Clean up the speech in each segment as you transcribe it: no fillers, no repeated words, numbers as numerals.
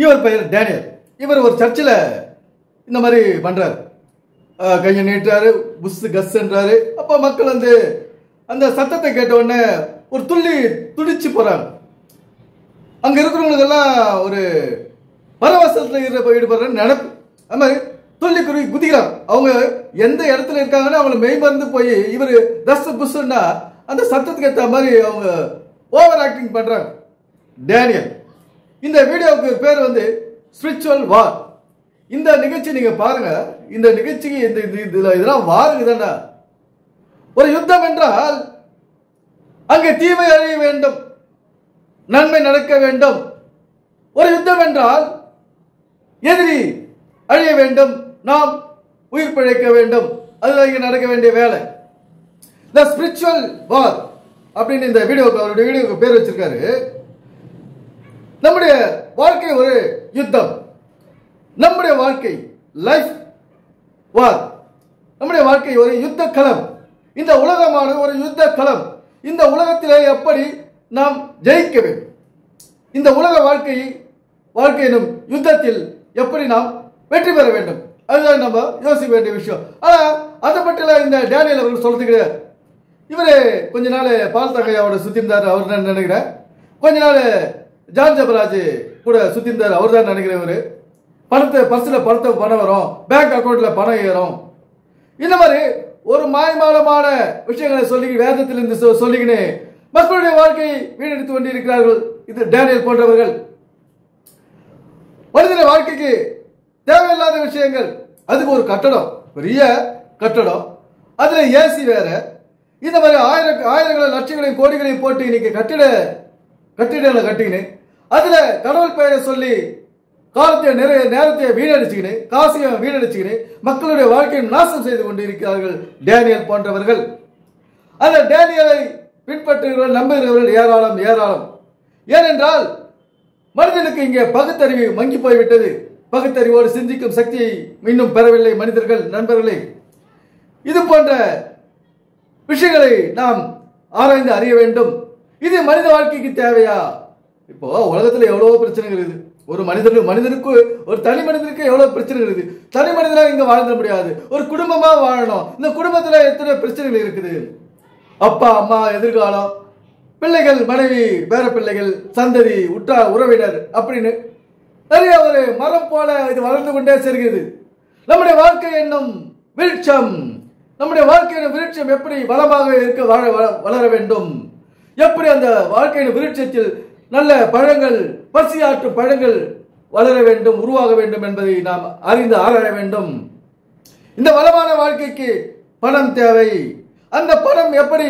இவர் பெயர் டேனியல். இவர் ஒரு சர்ச்சில் இந்த மாதிரி பண்றாரு. கையை நீட்டுறாரு, புஸ் கஸ் என்றாரு. அப்போ மக்கள் வந்து அந்த சத்தத்தை கேட்ட உடனே ஒரு துடிச்சு போறாங்க. அங்க இருக்கிறவங்களுக்கெல்லாம் ஒரு பரவசத்தில் ஈடுபடுற நினைப்பு. அது மாதிரி துள்ளி குதிக்கிறாங்க. அவங்க எந்த இடத்துல இருக்காங்கன்னு அவங்களை மெய்மறந்து போய் இவர் தஸ் புஸ்ன்னா அந்த சத்தத்துக்கு ஏற்ற மாதிரி அவங்க ஓவர் ஆக்டிங் பண்றாங்க. டேனியல். இந்த வீடியோவுக்கு பேர் வந்து ஸ்பிரிச்சுவல் வார். இந்த நிகழ்ச்சி நீங்க பாருங்க. இந்த நிகழ்ச்சிக்கு இதெல்லாம் வாருங்கதான்டா. ஒரு யுத்தம் என்றால் அங்கே தீமை அழிய வேண்டும், நன்மை நடக்க வேண்டும். ஒரு யுத்தம் என்றால் எதிரி அழிய வேண்டும், நாம் உயிர் பிழைக்க வேண்டும். அதுதான் இங்க நடக்க வேண்டிய வேலை. த ஸ்பிரிச்சுவல் வார் அப்படின்னு இந்த அவருடைய வீடியோவுக்கு பேர் வச்சிருக்காரு. நம்முடைய வாழ்க்கை ஒரு யுத்தம். நம்முடைய வாழ்க்கை லைஃப் வார். நம்முடைய வாழ்க்கை ஒரு யுத்த களம். இந்த உலகமான ஒரு யுத்த களம். இந்த உலகத்திலே எப்படி நாம் ஜெயிக்க வேண்டும், இந்த உலக வாழ்க்கை எனும் யுத்தத்தில் எப்படி நாம் வெற்றி பெற வேண்டும், அதுதான் நம்ம யோசிக்க வேண்டிய விஷயம். ஆனா அதை பற்றிலாம் இந்த டேனியல் அவர்கள் சொல்றது கிடையாது. இவரு கொஞ்ச நாள் பால் தகையாவோட சுத்தி இருந்தார். அவர் தான் நினைக்கிறேன். கொஞ்ச நாள் ஜான் ஜபராஜ் கூட சுத்தி இருந்தார். அவர் தான் நினைக்கிறேன். இவரு பர்ஸ்ல பணம் வரும், பேங்க் அக்கௌண்ட்ல பணம் ஏறும், இந்த மாதிரி ஒரு மாயமாலமான விஷயங்களை சொல்லி வேதத்திலிருந்து சொல்லிக்கினே மக்களுடைய வாழ்க்கையை வீணடித்து கொண்டிருக்கிறார்கள். இது டேனியல் போன்றவர்கள். மனித வாழ்க்கைக்கு தேவையில்லாத விஷயங்கள். அதுக்கு ஒரு கட்டடம், பெரிய கட்டடம், அதுல ஏசி வேற, இந்த மாதிரி ஆயிரங்களை லட்சங்களையும் கோடிகளையும் போட்டு இன்னைக்கு கட்டிடங்களை கட்டிக்கினேன். அதுல கடவுள் பெயரை சொல்லி காலத்தை நேரத்தை வீணடிச்சுக்கினு, காசையும் வீணடிச்சுக்கினு மக்களுடைய வாழ்க்கையை நாசம் செய்து கொண்டிருக்கிறார்கள் டேனியல் போன்றவர்கள். அந்த டேனியலை பின்பற்றுகிறவர்கள், நம்புகிறவர்கள் ஏராளம் ஏராளம். ஏனென்றால் மனிதனுக்கு இங்கே பகுத்தறிவு மங்கி போய்விட்டது. பகுத்தறிவோடு சிந்திக்கும் சக்தியை இன்னும் பெறவில்லை மனிதர்கள். நண்பர்களே, இது போன்ற விஷயங்களை நாம் ஆராய்ந்து அறிய வேண்டும். இது மனித வாழ்க்கைக்கு தேவையா? இப்போ உலகத்தில் எவ்வளவு பிரச்சனைகள் இருக்குது. ஒரு மனிதனுக்கு ஒரு தனி மனிதனுக்கு எவ்வளவு பிரச்சனை இருக்குது. தனி மனிதனா இங்க வாழ்ந்துட முடியாது. ஒரு குடும்பமா வாழணும். இந்த குடும்பத்துல எத்தனை பிரச்சனைகள் இருக்குது. அப்பா அம்மா, எதிர்காலம், பிள்ளைகள், மனைவி, பேர பிள்ளைகள், சந்ததி, உற்றார் உறவினர் அப்படின்னு நிறைய ஒரு மரம் போல இது வளர்ந்து கொண்டே செல்கிறது. நம்முடைய வாழ்க்கை என்னும் விருட்சம், நம்முடைய வாழ்க்கையின் விருட்சம் எப்படி வளமாக இருக்க வளர வேண்டும், எப்படி அந்த வாழ்க்கையின் விருட்சத்தில் நல்ல பழங்கள், பசியாற்றும் பழங்கள் வளர வேண்டும், உருவாக வேண்டும் என்பதை நாம் அறிந்து ஆராய வேண்டும். இந்த வளமான வாழ்க்கைக்கு பணம் தேவை. அந்த பணம் எப்படி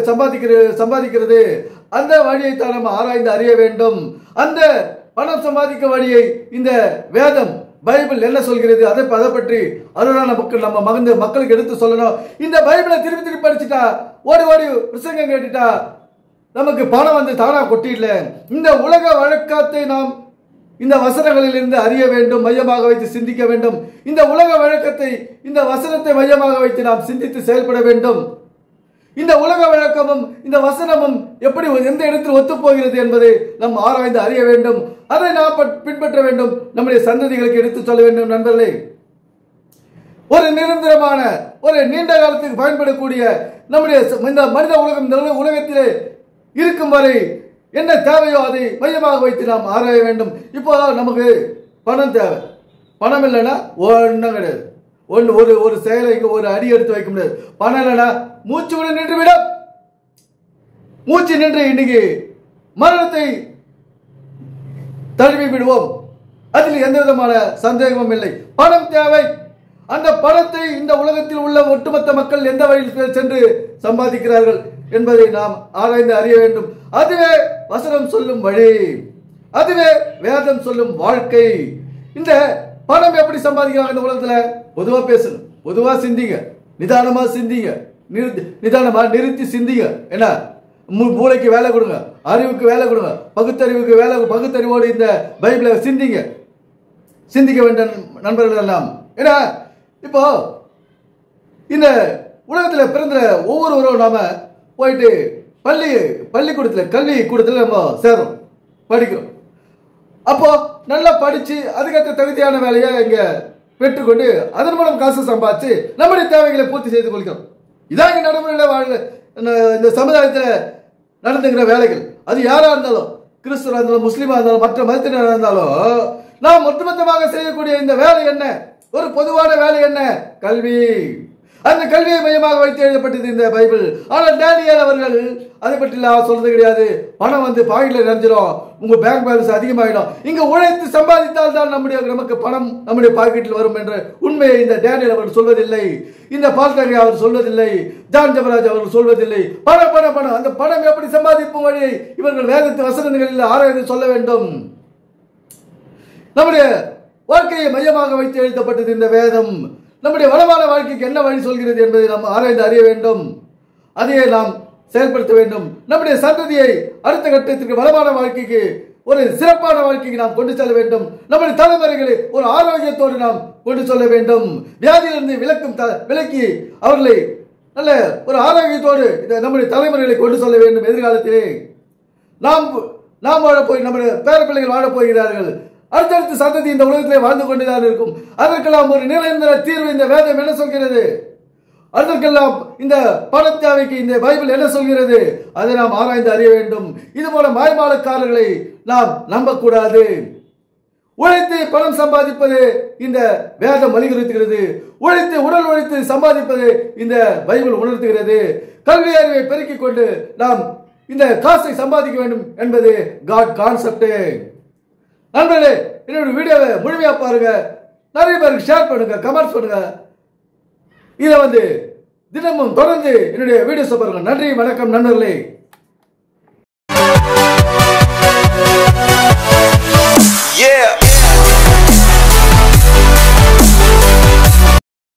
சம்பாதிக்கிறது அந்த வழியை தான் நம்ம ஆராய்ந்து அறிய வேண்டும். அந்த பணம் சம்பாதிக்க வழியை இந்த வேதம் பைபிள் என்ன சொல்கிறது அதை பற்றி அதுதான் நம்ம மக்களுக்கு எடுத்து சொல்லணும். இந்த பைபிளை திருப்பி படிச்சுட்டா, ஓடி பிரசங்கம் கேட்டுட்டா நமக்கு பணம் வந்து தானா கொட்டிடல. இந்த உலக வழக்கத்தை நாம் இந்த வசனங்களில் இருந்து அறிய வேண்டும், மையமாக வைத்து சிந்திக்க வேண்டும். இந்த உலக வழக்கத்தை, இந்த வசனத்தை மையமாக வைத்து நாம் சிந்தித்து செயல்பட வேண்டும். இந்த உலக வழக்கமும் இந்த வசனமும் எப்படி எந்த இடத்தில் ஒத்து போகிறது என்பதை நாம் ஆராய்ந்து அறிய வேண்டும். அதை நாம் பின்பற்ற வேண்டும், நம்முடைய சந்ததிகளுக்கு எடுத்து சொல்ல வேண்டும். நண்பர்களே, ஒரு நிரந்தரமான, ஒரு நீண்ட காலத்துக்கு பயன்படக்கூடிய நம்முடைய இந்த மனித உலகம், இந்த உலகத்திலே இருக்கும் வரை என்ன தேவையோ அதை மையமாக வைத்து நாம் ஆராய வேண்டும். இப்போ நமக்கு பணம் தேவை. பணம் இல்லைன்னா ஒன்றும் கிடையாது. ஒரு செயலை ஒரு அடி எடுத்து வைக்க முடியாது. பணம் இல்லைன்னா மூச்சு கூட நின்று விடும். மூச்சு நின்று இன்னைக்கு மரணத்தை தழுவி விடுவோம். அதில் எந்த விதமான சந்தேகமும் இல்லை. பணம் தேவை. அந்த பணத்தை இந்த உலகத்தில் உள்ள ஒட்டுமொத்த மக்கள் எந்த வழியில் சென்று சம்பாதிக்கிறார்கள் என்பதை நாம் ஆராய்ந்து அறிய வேண்டும். அதுவே வசனம் சொல்லும் வழி, அதுவே வேதம் சொல்லும் வாழ்க்கை. இந்த பணம் எப்படி சம்பாதிக்கிறாங்க இந்த உலகத்துல? பொதுவா பேசணும், பொதுவா சிந்திங்க, நிதானமா சிந்திங்க, நிதானமா நிறுத்தி சிந்திங்க. என்ன, மூளைக்கு வேலை கொடுங்க, அறிவுக்கு வேலை கொடுங்க, பகுத்தறிவுக்கு வேலை, பகுத்தறிவோடு இந்த பைபிளை சிந்திக்க வேண்டும் நண்பர்கள் எல்லாம். ஏன்னா இப்போ இந்த உலகத்தில் பிறந்த ஒவ்வொருவரும் நாம போயிட்டு பள்ளிக்கூடத்தில் கல்வி கூடத்தில் நம்ம சேர்றோம், படிக்கிறோம். அப்போ நல்லா படிச்சு அதுக்கேற்ற தகுதியான வேலையை இங்க பெற்றுக்கொண்டு அதன் மூலம் காசு சம்பாதிச்சு நம்முடைய தேவைகளை பூர்த்தி செய்து கொள்கிறோம். இதாங்க நடைமுறையில் இந்த சமுதாயத்தில் நடந்துகிற வேலைகள். அது யாரா இருந்தாலும், கிறிஸ்துவா இருந்தாலும், முஸ்லீமா இருந்தாலும், மற்ற மதத்தினராக இருந்தாலும், நாம் ஒட்டுமொத்தமாக செய்யக்கூடிய இந்த வேலை என்ன? ஒரு பொதுவான வேலை என்ன? கல்வி. அந்த கல்வியை மையமாக வைத்து எழுதப்பட்டது இந்த பைபிள். ஆனால் டேனியல் அவர்கள் அதை பற்றி சொல்றது கிடையாது. பணம் பாக்கெட்ல நிறைஞ்சிடும், உங்க பேங்க் பேலன்ஸ் அதிகமாயிடும், இங்க உழைத்து சம்பாதித்தால் தான் நமக்கு பணம் நம்முடைய பாக்கெட்டில் வரும் என்ற உண்மையை இந்த டேனியல் அவர்கள் சொல்வதில்லை. இந்த பால்டங்கை அவர் சொல்வதில்லை. ஜான் ஜபராஜ் அவர்கள் சொல்வதில்லை. பணம் பணம் பணம். அந்த பணம் எப்படி சம்பாதிப்பும் வழியை இவர்கள் வேதத்து வசனங்களில் ஆராய்ந்து சொல்ல வேண்டும். நம்முடைய வாழ்க்கையை மையமாக வைத்து எழுதப்பட்டது இந்த வேதம். நம்முடைய வளமான வாழ்க்கைக்கு என்ன வழி சொல்கிறது என்பதை நாம் ஆராய்ந்து அறிய வேண்டும். அதையே நாம் செயல்படுத்த வேண்டும். நம்முடைய சந்ததியை அடுத்த கட்டத்திற்கு வளமான வாழ்க்கைக்கு, ஒரு சிறப்பான வாழ்க்கைக்கு நாம் கொண்டு செல்ல வேண்டும். நம்முடைய தலைமுறைகளை ஒரு ஆரோக்கியத்தோடு நாம் கொண்டு செல்ல வேண்டும். வியாதியிலிருந்து விலக்கி அவர்களை நல்ல ஒரு ஆரோக்கியத்தோடு நம்முடைய தலைமுறைகளை கொண்டு செல்ல வேண்டும். எதிர்காலத்திலே நாம் வாழப்போய் நம்முடைய பேர பிள்ளைகள் வாழப் போகிறார்கள். அடுத்தடுத்த சந்ததி இந்த உலகத்திலே வாழ்ந்து கொண்டுதான் இருக்கும். அதற்கெல்லாம் ஒரு நிரந்தர தீர்வு இந்த வேதம் என்ன சொல்கிறது? அதற்கெல்லாம் இந்த பண தேவைக்கு இந்த பைபிள் என்ன சொல்கிறது? அதை நாம் ஆராய்ந்து அறிய வேண்டும். இது போல மாய்மாலக்காரர்களை நாம் நம்பக்கூடாது. உழைத்து பணம் சம்பாதிப்பது இந்த வேதம் வலியுறுத்துகிறது. உழைத்து உடல் உழைத்து சம்பாதிப்பது இந்த பைபிள் உணர்த்துகிறது. கல்வி அறிவை பெருக்கிக் கொண்டு நாம் இந்த காசை சம்பாதிக்க வேண்டும் என்பது காட் கான்செப்ட். நண்பர்களே, என்னோட வீடியோவை முழுமையா பாருங்க, நிறைய பேருக்கு ஷேர் பண்ணுங்க, கமெண்ட்ஸ் பண்ணுங்க. இதை தினமும் தொடர்ந்து என்னுடைய வீடியோஸ் பாருங்க. நன்றி, வணக்கம் நண்பர்களே.